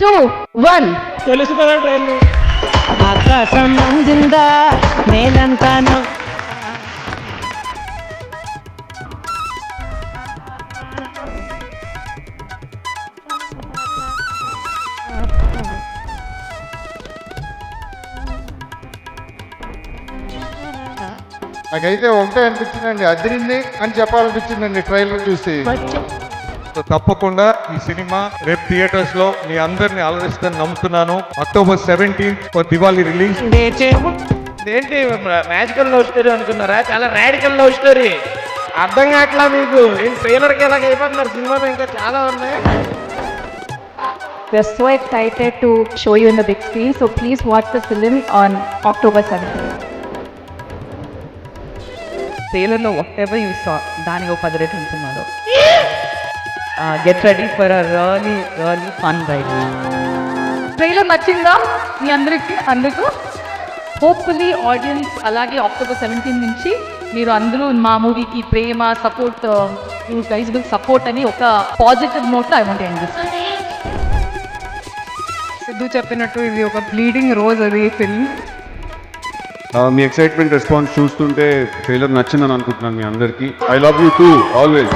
2, 1. తెలుసు కదా ట్రైన్. ఆకాశం ముందుందా నేనంతాను నాకైతే ఒకటే అనిపించిందండి, అదిరింది అని చెప్పాలనిపించిందండి ట్రైలర్ చూసి. సో తప్పకుండా ఈ సినిమా రేపు థియేటర్స్ లో మీ అందరిని అలరిస్తుందని నమ్ముతున్నాను. October 17th for Diwali release. ఏంటి మ్యాజికల్ లవ్ స్టోరీ అనుకున్నారా? చాలా రాడికల్ లవ్ స్టోరీ. అర్థం కావట్లా మీకు? ఏంటి ట్రైలర్కి ఎలాగ అయిపోతున్నారు? సినిమాలో ఇంకా చాలా ఉన్నాయి. We're so excited to show you in the big screen, so please watch the film on October 17th. ట్రైలర్లో వాట్ ఎవర్ యూ సా దానికి ఒక 10 రెట్లు ఉంటున్నాడు. Get ready for a really fun ride. Trailer నచ్చిందా మీ అందరికీ? అందుకు హోప్ఫుల్లీ ఆడియన్స్ అలాగే October 17 నుంచి మీరు అందరూ మా మూవీకి ప్రేమ support, you guys will support అని ఒక positive note I want end this. Siddhu చెప్పినట్టు ఇది ఒక బ్లీడింగ్ రోజ్ అది ఫిల్మ్. మీ ఎక్సైట్మెంట్ రెస్పాన్స్ చూస్తుంటే ట్రైలర్ నచ్చిందని అనుకుంటున్నాను మీ అందరికీ. I love you too always.